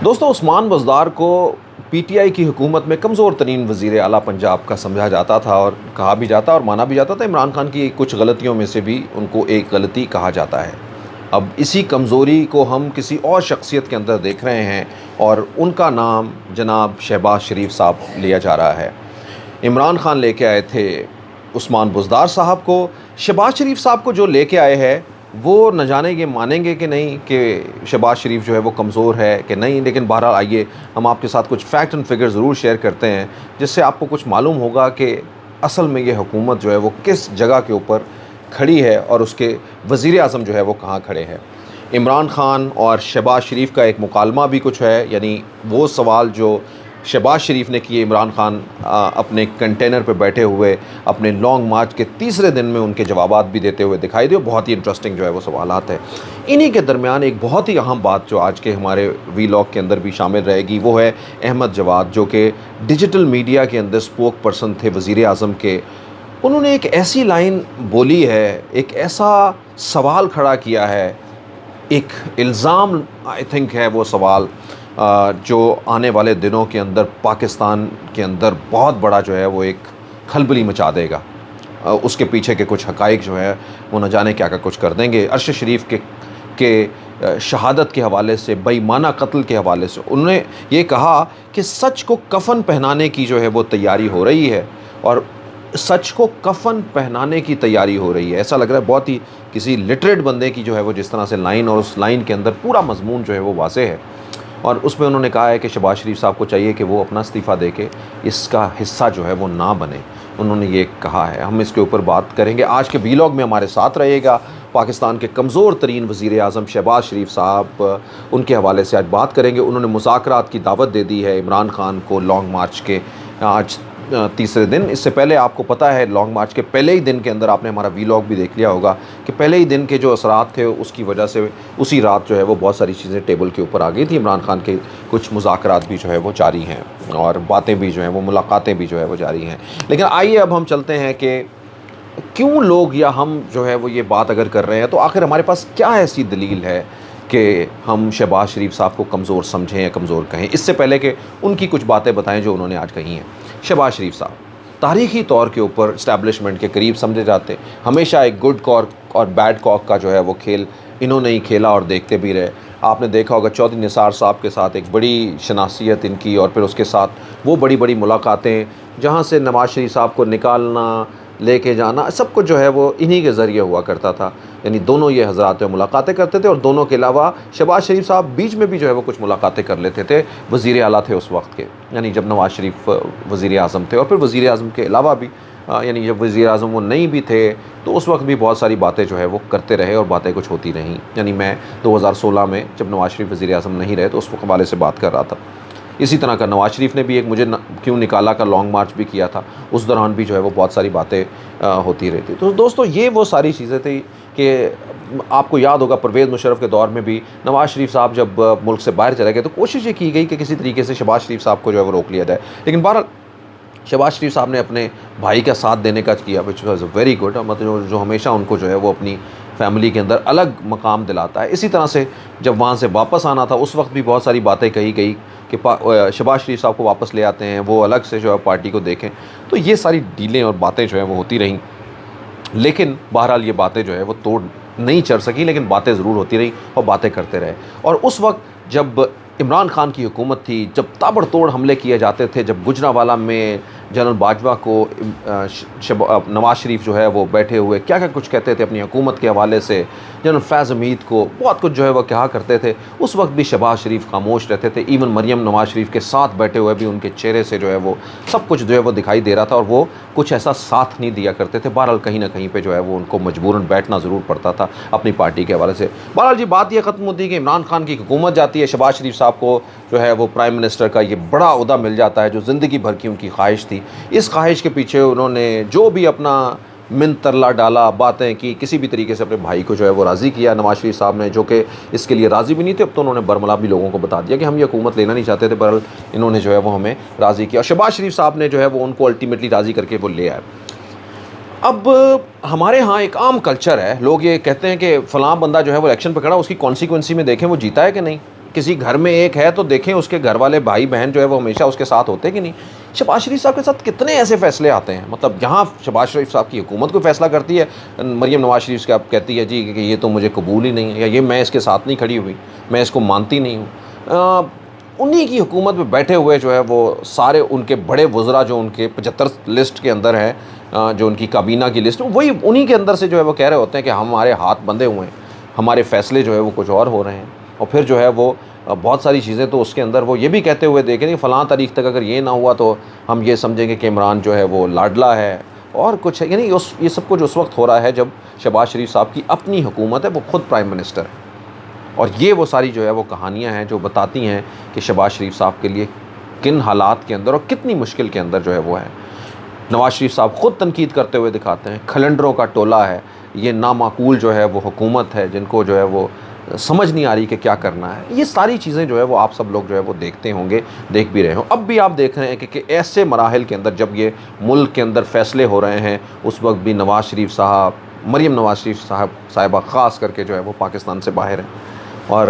دوستوں عثمان بزدار کو P T I کی حکومت میں کمزور ترین وزیر اعلیٰ پنجاب کا سمجھا جاتا تھا اور کہا بھی جاتا اور مانا بھی جاتا تھا۔ عمران خان کی کچھ غلطیوں میں سے بھی ان کو ایک غلطی کہا جاتا ہے۔ اب اسی کمزوری کو ہم کسی اور شخصیت کے اندر دیکھ رہے ہیں اور ان کا نام جناب شہباز شریف صاحب لیا جا رہا ہے۔ عمران خان لے کے آئے تھے عثمان بزدار صاحب کو، شہباز شریف صاحب کو جو لے کے آئے ہیں وہ نہ جانے یہ مانیں گے کہ نہیں کہ شہباز شریف جو ہے وہ کمزور ہے کہ نہیں، لیکن بہرحال آئیے ہم آپ کے ساتھ کچھ فیکٹ اینڈ فگر ضرور شیئر کرتے ہیں جس سے آپ کو کچھ معلوم ہوگا کہ اصل میں یہ حکومت جو ہے وہ کس جگہ کے اوپر کھڑی ہے اور اس کے وزیر اعظم جو ہے وہ کہاں کھڑے ہیں۔ عمران خان اور شہباز شریف کا ایک مکالمہ بھی کچھ ہے، یعنی وہ سوال جو شہباز شریف نے کیے عمران خان اپنے کنٹینر پہ بیٹھے ہوئے اپنے لانگ مارچ کے تیسرے دن میں ان کے جوابات بھی دیتے ہوئے دکھائی دے۔ بہت ہی انٹرسٹنگ جو ہے وہ سوالات ہیں۔ انہی کے درمیان ایک بہت ہی اہم بات جو آج کے ہمارے وی لاگ کے اندر بھی شامل رہے گی وہ ہے احمد جواد، جو کہ ڈیجیٹل میڈیا کے اندر اسپوک پرسن تھے وزیر اعظم کے۔ انہوں نے ایک ایسی لائن بولی ہے، ایک ایسا سوال کھڑا کیا ہے، ایک الزام آئی تھنک ہے وہ سوال جو آنے والے دنوں کے اندر پاکستان کے اندر بہت بڑا جو ہے وہ ایک کھلبلی مچا دے گا۔ اس کے پیچھے کے کچھ حقائق جو ہے وہ نہ جانے کیا کچھ کر دیں گے۔ عرش شریف کے شہادت کے حوالے سے، بے ایمانہ قتل کے حوالے سے انہوں نے یہ کہا کہ سچ کو کفن پہنانے کی جو ہے وہ تیاری ہو رہی ہے، اور سچ کو کفن پہنانے کی تیاری ہو رہی ہے۔ ایسا لگ رہا ہے بہت ہی کسی لٹریٹ بندے کی جو ہے وہ جس طرح سے لائن، اور اس لائن کے اندر پورا مضمون جو ہے وہ واضح ہے۔ اور اس میں انہوں نے کہا ہے کہ شہباز شریف صاحب کو چاہیے کہ وہ اپنا استعفیٰ دے کے اس کا حصہ جو ہے وہ نہ بنے۔ انہوں نے یہ کہا ہے، ہم اس کے اوپر بات کریں گے۔ آج کے وی لاگ میں ہمارے ساتھ رہے گا پاکستان کے کمزور ترین وزیر اعظم شہباز شریف صاحب، ان کے حوالے سے آج بات کریں گے۔ انہوں نے مذاکرات کی دعوت دے دی ہے عمران خان کو لانگ مارچ کے آج تیسرے دن۔ اس سے پہلے آپ کو پتہ ہے لانگ مارچ کے پہلے ہی دن کے اندر آپ نے ہمارا وی لاگ بھی دیکھ لیا ہوگا کہ پہلے ہی دن کے جو اثرات تھے اس کی وجہ سے اسی رات جو ہے وہ بہت ساری چیزیں ٹیبل کے اوپر آ گئی تھی۔ عمران خان کے کچھ مذاکرات بھی جو ہے وہ جاری ہیں اور باتیں بھی جو ہیں وہ ملاقاتیں بھی جو ہے وہ جاری ہیں۔ لیکن آئیے اب ہم چلتے ہیں کہ کیوں لوگ یا ہم جو ہے وہ یہ بات اگر کر رہے ہیں تو آخر ہمارے پاس کیا ایسی دلیل ہے کہ ہم شہباز شریف صاحب کو کمزور سمجھیں یا کمزور کہیں۔ اس سے پہلے کہ ان کی کچھ باتیں بتائیں جو انہوں نے آج کہی ہیں۔ شہباز شریف صاحب تاریخی طور کے اوپر اسٹیبلشمنٹ کے قریب سمجھے جاتے، ہمیشہ ایک گڈ کاک اور بیڈ کاک کا جو ہے وہ کھیل انہوں نے ہی کھیلا اور دیکھتے بھی رہے۔ آپ نے دیکھا ہوگا چودھری نثار صاحب کے ساتھ ایک بڑی شناسیت ان کی، اور پھر اس کے ساتھ وہ بڑی بڑی ملاقاتیں جہاں سے نواز شریف صاحب کو نکالنا، لے کے جانا، سب کچھ جو ہے وہ انہی کے ذریعے ہوا کرتا تھا۔ یعنی دونوں یہ حضرات میں ملاقاتیں کرتے تھے، اور دونوں کے علاوہ شہباز شریف صاحب بیچ میں بھی جو ہے وہ کچھ ملاقاتیں کر لیتے تھے۔ وزیر اعلیٰ تھے اس وقت کے، یعنی جب نواز شریف وزیر اعظم تھے، اور پھر وزیر اعظم کے علاوہ بھی یعنی جب وزیر اعظم وہ نہیں بھی تھے تو اس وقت بھی بہت ساری باتیں جو ہے وہ کرتے رہے اور باتیں کچھ ہوتی رہیں۔ یعنی میں 2016 میں جب نواز شریف وزیر اعظم نہیں رہے تو اس حوالے سے بات کر رہا تھا۔ اسی طرح کا نواز شریف نے بھی ایک مجھے کیوں نکالا کا لانگ مارچ بھی کیا تھا، اس دوران بھی جو ہے وہ بہت ساری باتیں ہوتی رہی تھی۔ تو دوستو یہ وہ ساری چیزیں تھیں کہ آپ کو یاد ہوگا پرویز مشرف کے دور میں بھی نواز شریف صاحب جب ملک سے باہر چلے گئے تو کوشش یہ کی گئی کہ کسی طریقے سے شہباز شریف صاحب کو جو ہے وہ روک لیا جائے، لیکن بہرحال شہباز شریف صاحب نے اپنے بھائی کا ساتھ دینے کا کیا، وچ واز ویری گڈ، مطلب جو ہمیشہ ان کو جو ہے وہ اپنی فیملی کے اندر الگ مقام دلاتا ہے۔ اسی طرح سے جب وہاں سے واپس آنا تھا اس وقت بھی بہت ساری باتیں کہی گئی کہ شہباز شریف صاحب کو واپس لے آتے ہیں، وہ الگ سے جو ہے پارٹی کو دیکھیں۔ تو یہ ساری ڈیلیں اور باتیں جو ہیں وہ ہوتی رہیں، لیکن بہرحال یہ باتیں جو ہے وہ توڑ نہیں چڑھ سکی، لیکن باتیں ضرور ہوتی رہیں اور باتیں کرتے رہے۔ اور اس وقت جب عمران خان کی حکومت تھی، جب تابڑ توڑ حملے کیے جاتے تھے، جب گجرانوالہ میں جنرل باجوہ کو نواز شریف جو ہے وہ بیٹھے ہوئے کیا کیا کچھ کہتے تھے اپنی حکومت کے حوالے سے، جنرل فیض حمید کو بہت کچھ جو ہے وہ کہا کرتے تھے، اس وقت بھی شہباز شریف خاموش رہتے تھے۔ ایون مریم نواز شریف کے ساتھ بیٹھے ہوئے بھی ان کے چہرے سے جو ہے وہ سب کچھ جو ہے وہ دکھائی دے رہا تھا، اور وہ کچھ ایسا ساتھ نہیں دیا کرتے تھے۔ بہرحال کہیں نہ کہیں پہ جو ہے وہ ان کو مجبوراً بیٹھنا ضرور پڑتا تھا اپنی پارٹی کے حوالے سے۔ بہرحال جی بات یہ ختم ہوتی ہے کہ عمران خان کی حکومت جاتی ہے، شہباز شریف صاحب کو جو ہے وہ پرائم منسٹر کا یہ بڑا عہدہ مل جاتا ہے جو زندگی بھر کی ان کی خواہش تھی۔ اس خواہش کے پیچھے انہوں نے جو بھی اپنا من ترلا ڈالا، باتیں کی، کسی بھی طریقے سے اپنے بھائی کو جو ہے وہ راضی کیا نواز شریف صاحب نے، جو کہ اس کے لیے راضی بھی نہیں تھے۔ اب تو انہوں نے برملا بھی لوگوں کو بتا دیا کہ ہم یہ حکومت لینا نہیں چاہتے تھے، بہرحال انہوں نے جو ہے وہ ہمیں راضی کیا، اور شہباز شریف صاحب نے جو ہے وہ ان کو الٹیمیٹلی راضی کر کے وہ لے آئے۔ اب ہمارے ہاں ایک عام کلچر ہے، لوگ یہ کہتے ہیں کہ فلاں بندہ جو ہے وہ الیکشن پہ کھڑا، اس کی کانسیکوینسی میں دیکھیں وہ جیتا ہے کہ نہیں۔ کسی گھر میں ایک ہے تو دیکھیں اس کے گھر والے بھائی بہن جو ہے وہ ہمیشہ اس کے ساتھ ہوتے کہ نہیں. شہباز شریف صاحب کے ساتھ کتنے ایسے فیصلے آتے ہیں, مطلب یہاں شہباز شریف صاحب کی حکومت کو فیصلہ کرتی ہے, مریم نواز شریف کا کہتی ہے جی کہ یہ تو مجھے قبول ہی نہیں ہے, یا یہ میں اس کے ساتھ نہیں کھڑی ہوئی, میں اس کو مانتی نہیں ہوں. انہی کی حکومت میں بیٹھے ہوئے جو ہے وہ سارے ان کے بڑے وزراء جو ان کے 75 لسٹ کے اندر ہیں, جو ان کی کابینہ کی لسٹ, وہی انہی کے اندر سے جو ہے وہ کہہ رہے ہوتے ہیں کہ ہمارے ہاتھ بندھے ہوئے ہیں, ہمارے فیصلے جو ہے وہ کچھ اور ہو رہے ہیں. اور پھر جو ہے وہ بہت ساری چیزیں تو اس کے اندر وہ یہ بھی کہتے ہوئے دیکھیں کہ فلاں تاریخ تک اگر یہ نہ ہوا تو ہم یہ سمجھیں گے کہ عمران جو ہے وہ لاڈلا ہے اور کچھ ہے. یعنی یہ سب کچھ اس وقت ہو رہا ہے جب شہباز شریف صاحب کی اپنی حکومت ہے, وہ خود پرائم منسٹر ہے. اور یہ وہ ساری جو ہے وہ کہانیاں ہیں جو بتاتی ہیں کہ شہباز شریف صاحب کے لیے کن حالات کے اندر اور کتنی مشکل کے اندر جو ہے وہ ہے. نواز شریف صاحب خود تنقید کرتے ہوئے دکھاتے ہیں, کھلنڈروں کا ٹولہ ہے, یہ نامعقول جو ہے وہ حکومت ہے جن کو جو ہے وہ سمجھ نہیں آ رہی کہ کیا کرنا ہے. یہ ساری چیزیں جو ہے وہ آپ سب لوگ جو ہے وہ دیکھتے ہوں گے, دیکھ بھی رہے ہوں. اب بھی آپ دیکھ رہے ہیں کہ ایسے مراحل کے اندر جب یہ ملک کے اندر فیصلے ہو رہے ہیں, اس وقت بھی نواز شریف صاحب, مریم نواز شریف صاحبہ خاص کر کے جو ہے وہ پاکستان سے باہر ہیں. اور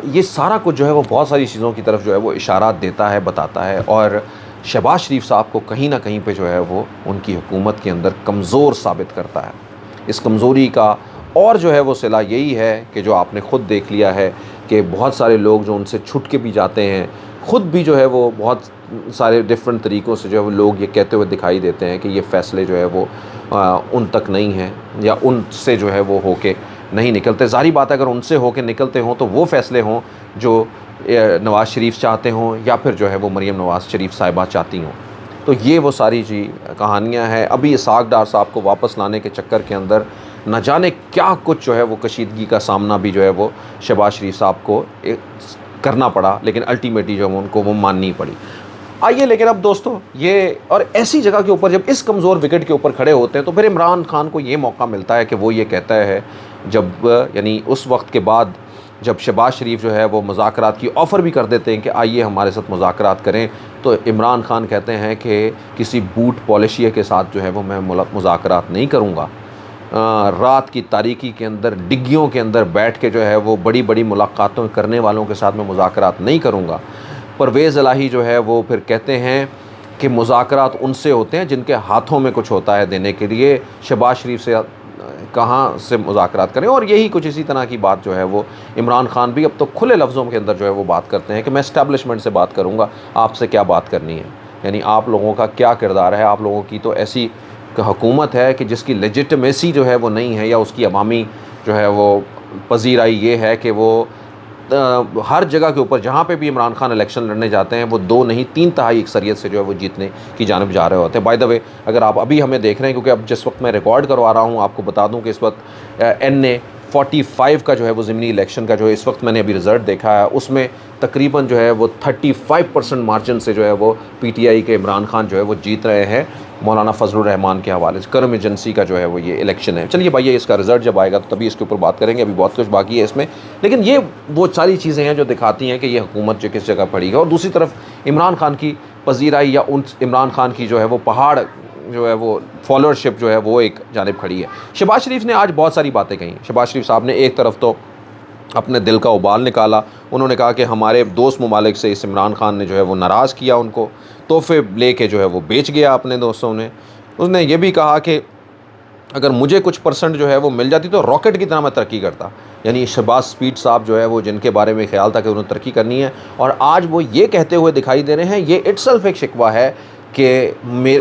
یہ سارا کچھ جو ہے وہ بہت ساری چیزوں کی طرف جو ہے وہ اشارات دیتا ہے, بتاتا ہے. اور شہباز شریف صاحب کو کہیں نہ کہیں پہ جو ہے وہ ان کی حکومت کے اندر کمزور ثابت کرتا ہے. اس کمزوری کا اور جو ہے وہ صلہ یہی ہے کہ جو آپ نے خود دیکھ لیا ہے کہ بہت سارے لوگ جو ان سے چھٹ کے بھی جاتے ہیں, خود بھی جو ہے وہ بہت سارے ڈفرینٹ طریقوں سے جو ہے وہ لوگ یہ کہتے ہوئے دکھائی دیتے ہیں کہ یہ فیصلے جو ہے وہ ان تک نہیں ہیں یا ان سے جو ہے وہ ہو کے نہیں نکلتے. ظاہری بات ہے اگر ان سے ہو کے نکلتے ہوں تو وہ فیصلے ہوں جو نواز شریف چاہتے ہوں یا پھر جو ہے وہ مریم نواز شریف صاحبہ چاہتی ہوں. تو یہ وہ ساری کہانیاں ہیں. ابھی اسحاق ڈار صاحب کو واپس لانے کے چکر کے اندر نہ جانے کیا کچھ جو ہے وہ کشیدگی کا سامنا بھی جو ہے وہ شہباز شریف صاحب کو کرنا پڑا, لیکن الٹیمیٹلی جو ہے ان کو وہ ماننی پڑی. آئیے لیکن اب دوستو یہ اور ایسی جگہ کے اوپر جب اس کمزور وکٹ کے اوپر کھڑے ہوتے ہیں تو پھر عمران خان کو یہ موقع ملتا ہے کہ وہ یہ کہتا ہے, جب یعنی اس وقت کے بعد جب شہباز شریف جو ہے وہ مذاکرات کی آفر بھی کر دیتے ہیں کہ آئیے ہمارے ساتھ مذاکرات کریں, تو عمران خان کہتے ہیں کہ کسی بوٹ پالشیے کے ساتھ جو ہے وہ میں مذاکرات نہیں کروں گا. رات کی تاریکی کے اندر ڈگیوں کے اندر بیٹھ کے جو ہے وہ بڑی بڑی ملاقاتوں کرنے والوں کے ساتھ میں مذاکرات نہیں کروں گا. پرویز الہی جو ہے وہ پھر کہتے ہیں کہ مذاکرات ان سے ہوتے ہیں جن کے ہاتھوں میں کچھ ہوتا ہے دینے کے لیے, شہباز شریف سے کہاں سے مذاکرات کریں. اور یہی کچھ اسی طرح کی بات جو ہے وہ عمران خان بھی اب تو کھلے لفظوں کے اندر جو ہے وہ بات کرتے ہیں کہ میں اسٹیبلشمنٹ سے بات کروں گا, آپ سے کیا بات کرنی ہے, یعنی آپ لوگوں کا کیا کردار ہے, آپ لوگوں کی تو ایسی حکومت ہے کہ جس کی لیجٹمیسی جو ہے وہ نہیں ہے, یا اس کی عوامی جو ہے وہ پذیرائی یہ ہے کہ وہ ہر جگہ کے اوپر جہاں پہ بھی عمران خان الیکشن لڑنے جاتے ہیں وہ 2 نہیں 3 تہائی اکثریت سے جو ہے وہ جیتنے کی جانب جا رہے ہوتے ہیں. بائی دا وے اگر آپ ابھی ہمیں دیکھ رہے ہیں, کیونکہ اب جس وقت میں ریکارڈ کروا رہا ہوں آپ کو بتا دوں کہ اس وقت NA-45 کا جو ہے وہ ضمنی الیکشن کا جو ہے اس وقت میں نے ابھی رزلٹ دیکھا ہے, اس میں تقریباً جو ہے وہ 35% مارجن سے جو ہے وہ PTI کے عمران خان جو ہے وہ جیت رہے ہیں مولانا فضل الرحمان کے حوالے سے. کرم ایجنسی کا جو ہے وہ یہ الیکشن ہے. چلیے بھائی اس کا رزلٹ جب آئے گا تو تبھی اس کے اوپر بات کریں گے, ابھی بہت کچھ باقی ہے اس میں. لیکن یہ وہ ساری چیزیں ہیں جو دکھاتی ہیں کہ یہ حکومت جو کس جگہ پڑی ہے. اور دوسری طرف عمران خان کی پذیرائی یا عمران خان کی جو ہے وہ پہاڑ جو ہے وہ فالوورشپ جو ہے وہ ایک جانب کھڑی ہے. شہباز شریف نے آج بہت ساری باتیں کہیں. شہباز شریف صاحب نے ایک طرف تو اپنے دل کا ابال نکالا, انہوں نے کہا کہ ہمارے دوست ممالک سے اس عمران خان نے جو ہے وہ ناراض کیا, ان کو تحفے لے کے جو ہے وہ بیچ گیا اپنے دوستوں نے. اس نے یہ بھی کہا کہ اگر مجھے کچھ پرسنٹ جو ہے وہ مل جاتی تو راکٹ کی طرح میں ترقی کرتا. یعنی شہباز سپیڈ صاحب جو ہے وہ جن کے بارے میں خیال تھا کہ انہوں نے ترقی کرنی ہے, اور آج وہ یہ کہتے ہوئے دکھائی دے رہے ہیں. یہ اٹ سیلف ایک شکوہ ہے کہ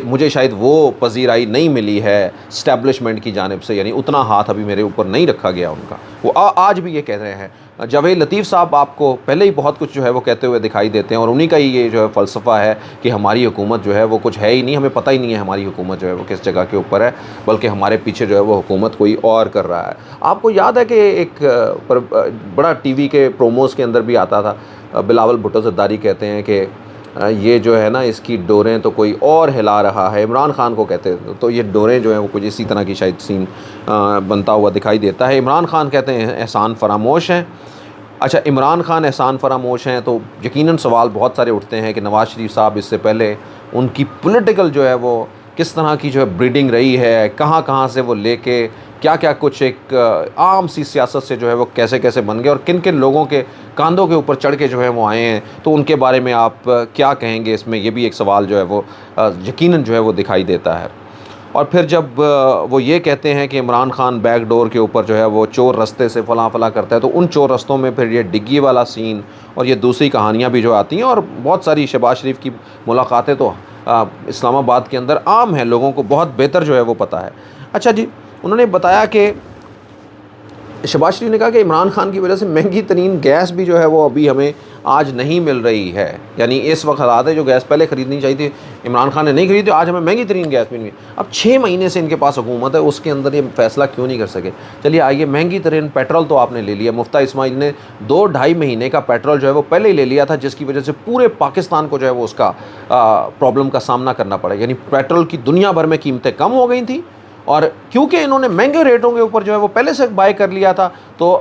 مجھے شاید وہ پذیرائی نہیں ملی ہے اسٹیبلشمنٹ کی جانب سے, یعنی اتنا ہاتھ ابھی میرے اوپر نہیں رکھا گیا ان کا. وہ آج بھی یہ کہہ رہے ہیں. جاوید لطیف صاحب آپ کو پہلے ہی بہت کچھ جو ہے وہ کہتے ہوئے دکھائی دیتے ہیں, اور انہی کا ہی یہ جو ہے فلسفہ ہے کہ ہماری حکومت جو ہے وہ کچھ ہے ہی نہیں, ہمیں پتہ ہی نہیں ہے ہماری حکومت جو ہے وہ کس جگہ کے اوپر ہے, بلکہ ہمارے پیچھے جو ہے وہ حکومت کوئی اور کر رہا ہے. آپ کو یاد ہے کہ ایک بڑا ٹی وی کے پروموز کے اندر بھی آتا تھا, بلاول بھٹو زرداری کہتے ہیں کہ یہ جو ہے نا اس کی ڈوریں تو کوئی اور ہلا رہا ہے, عمران خان کو کہتے ہیں. تو یہ ڈوریں جو ہیں وہ کچھ اسی طرح کی شاید سین بنتا ہوا دکھائی دیتا ہے. عمران خان کہتے ہیں احسان فراموش ہیں. اچھا عمران خان احسان فراموش ہیں تو یقیناً سوال بہت سارے اٹھتے ہیں کہ نواز شریف صاحب اس سے پہلے ان کی پولیٹیکل جو ہے وہ کس طرح کی جو ہے بریڈنگ رہی ہے, کہاں کہاں سے وہ لے کے کیا کیا کچھ ایک عام سی سیاست سے جو ہے وہ کیسے کیسے بن گئے اور کن کن لوگوں کے کاندھوں کے اوپر چڑھ کے جو ہے وہ آئے ہیں، تو ان کے بارے میں آپ کیا کہیں گے؟ اس میں یہ بھی ایک سوال جو ہے وہ یقیناً جو ہے وہ دکھائی دیتا ہے۔ اور پھر جب وہ یہ کہتے ہیں کہ عمران خان بیک ڈور کے اوپر جو ہے وہ چور رستے سے فلاں فلاں کرتا ہے، تو ان چور رستوں میں پھر یہ ڈگی والا سین اور یہ دوسری کہانیاں بھی جو آتی ہیں، اور بہت ساری شہباز شریف کی ملاقاتیں تو اسلام آباد کے اندر عام ہیں، لوگوں کو بہت بہتر جو ہے وہ پتہ ہے۔ اچھا جی، انہوں نے بتایا کہ شہباز شریف نے کہا کہ عمران خان کی وجہ سے مہنگی ترین گیس بھی جو ہے وہ ابھی ہمیں آج نہیں مل رہی ہے، یعنی اس وقت حالات ہے جو گیس پہلے خریدنی چاہیے تھی عمران خان نے نہیں خریدی، آج ہمیں مہنگی ترین گیس مل گئی۔ اب 6 مہینے سے ان کے پاس حکومت ہے، اس کے اندر یہ فیصلہ کیوں نہیں کر سکے؟ چلیے آئیے، مہنگی ترین پیٹرول تو آپ نے لے لیا، مفتیٰ اسماعیل نے 2-2.5 مہینے کا پیٹرول جو ہے وہ پہلے ہی لے لیا تھا، جس کی وجہ سے پورے پاکستان کو جو ہے وہ اس کا پرابلم کا سامنا کرنا پڑا، یعنی پیٹرول کی دنیا بھر میں قیمتیں کم ہو گئی تھیں، اور کیونکہ انہوں نے مہنگے ریٹوں کے اوپر جو ہے وہ پہلے سے بائی کر لیا تھا، تو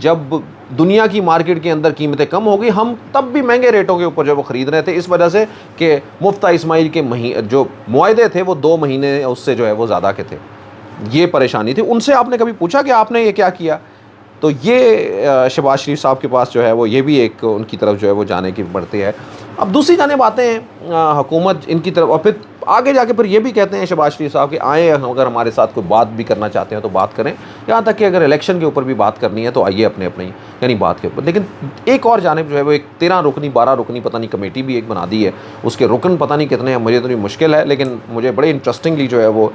جب دنیا کی مارکیٹ کے اندر قیمتیں کم ہو گئی، ہم تب بھی مہنگے ریٹوں کے اوپر جو ہے وہ خرید رہے تھے، اس وجہ سے کہ مفتیٰ اسماعیل کے جو معاہدے تھے وہ 2 مہینے اس سے جو ہے وہ زیادہ کے تھے، یہ پریشانی تھی۔ ان سے آپ نے کبھی پوچھا کہ آپ نے یہ کیا کیا؟ تو یہ شہباز شریف صاحب کے پاس جو ہے وہ یہ بھی ایک ان کی طرف جو ہے وہ جانے کی پڑتی ہے۔ اب دوسری جانب آتے ہیں حکومت ان کی طرف، اور پھر آگے جا کے پھر یہ بھی کہتے ہیں شہباز شریف صاحب کہ آئیں، اگر ہمارے ساتھ کوئی بات بھی کرنا چاہتے ہیں تو بات کریں، یہاں تک کہ اگر الیکشن کے اوپر بھی بات کرنی ہے تو آئیے اپنے یعنی بات کے اوپر۔ لیکن ایک اور جانب جو ہے وہ ایک 13 رکنی 12 رکنی پتہ نہیں کمیٹی بھی ایک بنا دی ہے، اس کے رکن پتہ نہیں کتنے ہیں، مجھے تو نہیں مشکل ہے، لیکن مجھے بڑے انٹرسٹنگلی جو ہے وہ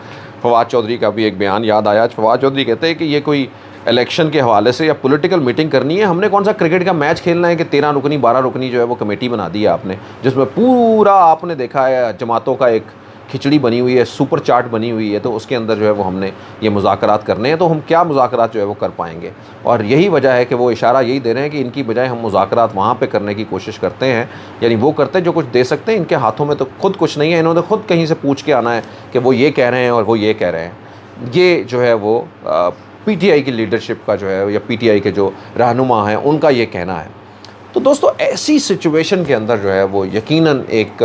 فواد چودھری کا بھی ایک بیان یاد آیا۔ فواد چودھری کہتے ہیں کہ یہ کوئی الیکشن کے حوالے سے یا پولیٹیکل میٹنگ کرنی ہے، ہم نے کون سا کرکٹ کا میچ کھیلنا ہے کہ 13 رکنی 12 رکنی جو ہے وہ کمیٹی بنا دی ہے آپ نے، جس میں پورا آپ نے دیکھا ہے جماعتوں کا ایک کھچڑی بنی ہوئی ہے، سپر چارٹ بنی ہوئی ہے، تو اس کے اندر جو ہے وہ ہم نے یہ مذاکرات کرنے ہیں، تو ہم کیا مذاکرات جو ہے وہ کر پائیں گے؟ اور یہی وجہ ہے کہ وہ اشارہ یہی دے رہے ہیں کہ ان کی بجائے ہم مذاکرات وہاں پہ کرنے کی کوشش کرتے ہیں، یعنی وہ کرتے جو کچھ دے سکتے ہیں، ان کے ہاتھوں میں تو خود کچھ نہیں ہے، انہوں نے خود کہیں سے پوچھ کے آنا ہے کہ وہ یہ کہہ رہے ہیں اور وہ یہ کہہ رہے ہیں۔ یہ جو ہے وہ پی ٹی آئی کی لیڈرشپ کا جو ہے یا پی ٹی آئی کے جو رہنما ہیں ان کا یہ کہنا ہے۔ تو دوستو، ایسی سچویشن کے اندر جو ہے وہ یقیناً ایک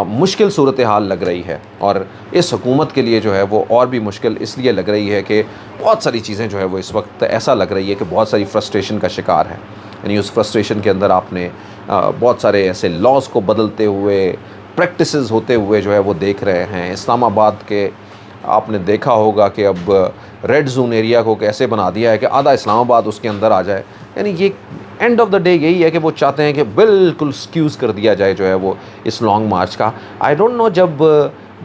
مشکل صورتحال لگ رہی ہے، اور اس حکومت کے لیے جو ہے وہ اور بھی مشکل اس لیے لگ رہی ہے کہ بہت ساری چیزیں جو ہے وہ اس وقت ایسا لگ رہی ہے کہ بہت ساری فرسٹریشن کا شکار ہے، یعنی اس فرسٹریشن کے اندر آپ نے بہت سارے ایسے لاز کو بدلتے ہوئے، پریکٹسز ہوتے ہوئے جو ہے وہ دیکھ رہے ہیں۔ اسلام آباد کے آپ نے دیکھا ہوگا کہ اب ریڈ زون ایریا کو کیسے بنا دیا ہے کہ آدھا اسلام آباد اس کے اندر آ جائے، یعنی یہ اینڈ آف دا ڈے یہی ہے کہ وہ چاہتے ہیں کہ بالکل سکیوز کر دیا جائے جو ہے وہ اس لانگ مارچ کا۔ آئی ڈونٹ نو، جب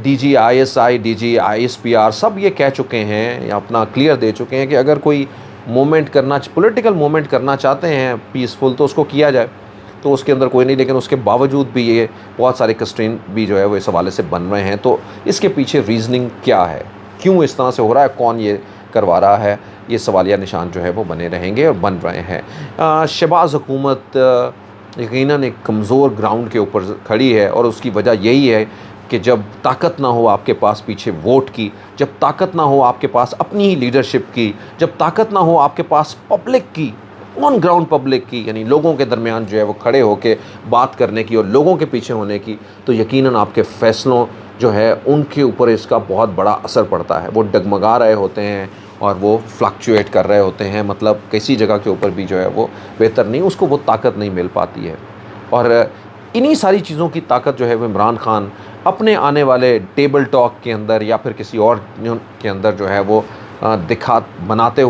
D G I S I, D G I S P R سب یہ کہہ چکے ہیں یا اپنا کلیئر دے چکے ہیں کہ اگر کوئی موومنٹ پولیٹیکل موومنٹ کرنا چاہتے ہیں پیسفل، تو اس کو کیا جائے، تو اس کے اندر کوئی نہیں، لیکن اس کے باوجود بھی یہ بہت سارے کنسٹرین بھی جو ہے وہ اس حوالے سے بن رہے ہیں۔ تو اس کے پیچھے ریزننگ کیا ہے، کیوں اس طرح سے ہو رہا ہے، کون یہ کروا رہا ہے، یہ سوالیہ نشان جو ہے وہ بنے رہیں گے اور بن رہے ہیں۔ شہباز حکومت یقیناً ایک کمزور گراؤنڈ کے اوپر کھڑی ہے، اور اس کی وجہ یہی ہے کہ جب طاقت نہ ہو آپ کے پاس پیچھے ووٹ کی، جب طاقت نہ ہو آپ کے پاس اپنی ہی لیڈرشپ کی، جب طاقت نہ ہو آپ کے پاس پبلک کی، آن گراؤنڈ پبلک کی، یعنی لوگوں کے درمیان جو ہے وہ کھڑے ہو کے بات کرنے کی اور لوگوں کے پیچھے ہونے کی، تو یقیناً آپ کے فیصلوں جو ہے ان کے اوپر اس کا بہت بڑا اثر پڑتا ہے۔ وہ ڈگمگا رہے ہوتے ہیں اور وہ فلکچویٹ کر رہے ہوتے ہیں، مطلب کسی جگہ کے اوپر بھی جو ہے وہ بہتر نہیں، اس کو وہ طاقت نہیں مل پاتی ہے۔ اور انہی ساری چیزوں کی طاقت جو ہے وہ عمران خان اپنے آنے والے ٹیبل ٹاک کے اندر یا پھر کسی اور کے اندر جو ہے وہ دکھاتے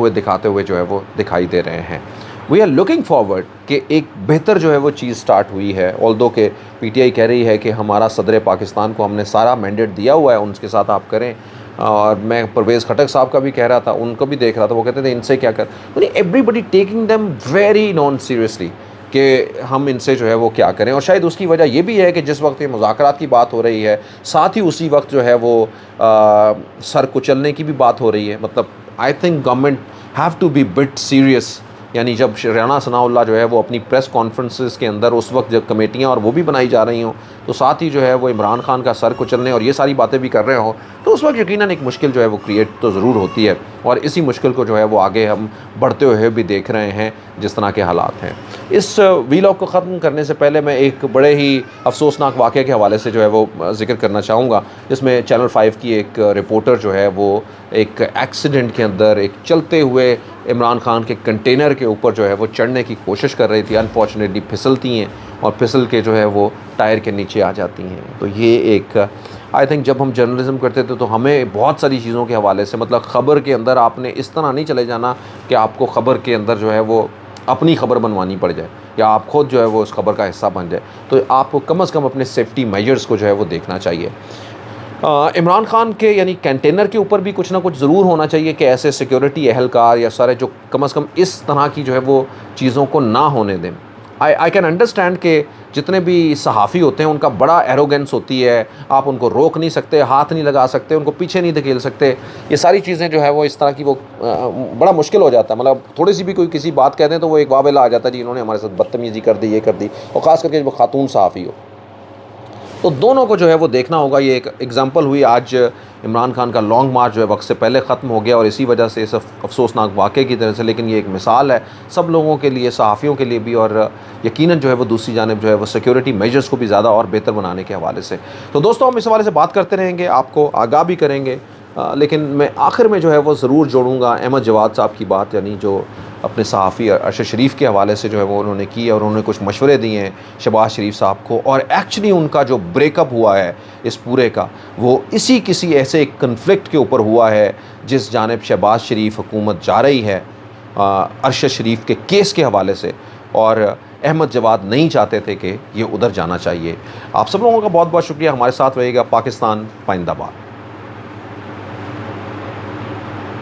ہوئے جو ہے وہ دکھائی دے رہے ہیں۔ وی آر لوکنگ فارورڈ کہ ایک بہتر جو ہے وہ چیز سٹارٹ ہوئی ہے، آلدو کہ پی ٹی آئی کہہ رہی ہے کہ ہمارا صدر پاکستان کو ہم نے سارا مینڈیٹ دیا ہوا ہے، ان کے ساتھ آپ کریں، اور میں پرویز خٹک صاحب کا بھی کہہ رہا تھا، ان کو بھی دیکھ رہا تھا، وہ کہتے تھے ان سے کیا کر، یعنی everybody taking them very non seriously کہ ہم ان سے جو ہے وہ کیا کریں۔ اور شاید اس کی وجہ یہ بھی ہے کہ جس وقت یہ مذاکرات کی بات ہو رہی ہے، ساتھ ہی اسی وقت جو ہے وہ سر کچلنے کی بھی بات ہو رہی ہے، مطلب I think government have to be but serious, یعنی جب رانا ثناء اللہ جو ہے وہ اپنی پریس کانفرنسز کے اندر اس وقت جب کمیٹیاں اور وہ بھی بنائی جا رہی ہوں، تو ساتھ ہی جو ہے وہ عمران خان کا سر کچلنے اور یہ ساری باتیں بھی کر رہے ہوں، تو اس وقت یقیناً ایک مشکل جو ہے وہ کریٹ تو ضرور ہوتی ہے، اور اسی مشکل کو جو ہے وہ آگے ہم بڑھتے ہوئے بھی دیکھ رہے ہیں جس طرح کے حالات ہیں۔ اس ویلاگ کو ختم کرنے سے پہلے میں ایک بڑے ہی افسوسناک واقعے کے حوالے سے جو ہے وہ ذکر کرنا چاہوں گا، جس میں چینل 5 کی ایک رپورٹر جو ہے وہ ایک ایکسیڈنٹ کے اندر ایک چلتے ہوئے عمران خان کے کنٹینر کے اوپر جو ہے وہ چڑھنے کی کوشش کر رہی تھی، انفارچونیٹلی پھسلتی ہیں اور پھسل کے جو ہے وہ ٹائر کے نیچے آ جاتی ہیں۔ تو یہ ایک آئی تھنک جب ہم جرنلزم کرتے تھے تو ہمیں بہت ساری چیزوں کے حوالے سے، مطلب خبر کے اندر آپ نے اس طرح نہیں چلے جانا کہ آپ کو خبر کے اندر جو ہے وہ اپنی خبر بنوانی پڑ جائے یا آپ خود جو ہے وہ اس خبر کا حصہ بن جائے، تو آپ کو کم از کم اپنے سیفٹی میجرز کو جو ہے وہ دیکھنا چاہیے۔ عمران خان کے یعنی کنٹینر کے اوپر بھی کچھ نہ کچھ ضرور ہونا چاہیے کہ ایسے سیکیورٹی اہلکار یا سارے جو کم از کم اس طرح کی جو ہے وہ چیزوں کو نہ ہونے دیں۔ آئی کین انڈرسٹینڈ کہ جتنے بھی صحافی ہوتے ہیں ان کا بڑا ایروگنس ہوتی ہے، آپ ان کو روک نہیں سکتے، ہاتھ نہیں لگا سکتے، ان کو پیچھے نہیں دھکیل سکتے، یہ ساری چیزیں جو ہے وہ اس طرح کی وہ بڑا مشکل ہو جاتا ہے، مطلب تھوڑی سی بھی کوئی کسی بات کہہ دیں تو وہ ایک واویلا آ جاتا ہے جی انہوں نے ہمارے ساتھ بدتمیزی کر دی، یہ کر دی، اور خاص کر کے وہ خاتون صحافی ہو، تو دونوں کو جو ہے وہ دیکھنا ہوگا۔ یہ ایک ایگزامپل ہوئی، آج عمران خان کا لانگ مارچ جو ہے وقت سے پہلے ختم ہو گیا اور اسی وجہ سے اس افسوسناک واقعے کی طرح سے، لیکن یہ ایک مثال ہے سب لوگوں کے لیے، صحافیوں کے لیے بھی، اور یقیناً جو ہے وہ دوسری جانب جو ہے وہ سیکیورٹی میجرز کو بھی زیادہ اور بہتر بنانے کے حوالے سے۔ تو دوستوں ہم اس حوالے سے بات کرتے رہیں گے، آپ کو آگاہ بھی کریں گے، لیکن میں آخر میں جو ہے وہ ضرور جوڑوں گا احمد جواد صاحب کی بات، یعنی جو اپنے صحافی ارشد شریف کے حوالے سے جو ہے وہ انہوں نے کی اور انہوں نے کچھ مشورے دیے ہیں شہباز شریف صاحب کو، اور ایکچولی ان کا جو بریک اپ ہوا ہے اس پورے کا، وہ اسی کسی ایسے کنفلکٹ کے اوپر ہوا ہے جس جانب شہباز شریف حکومت جا رہی ہے ارشد شریف کے کیس کے حوالے سے، اور احمد جواد نہیں چاہتے تھے کہ یہ ادھر جانا چاہیے۔ آپ سب لوگوں کا بہت بہت شکریہ، ہمارے ساتھ رہے گا۔ پاکستان پائندہ باد۔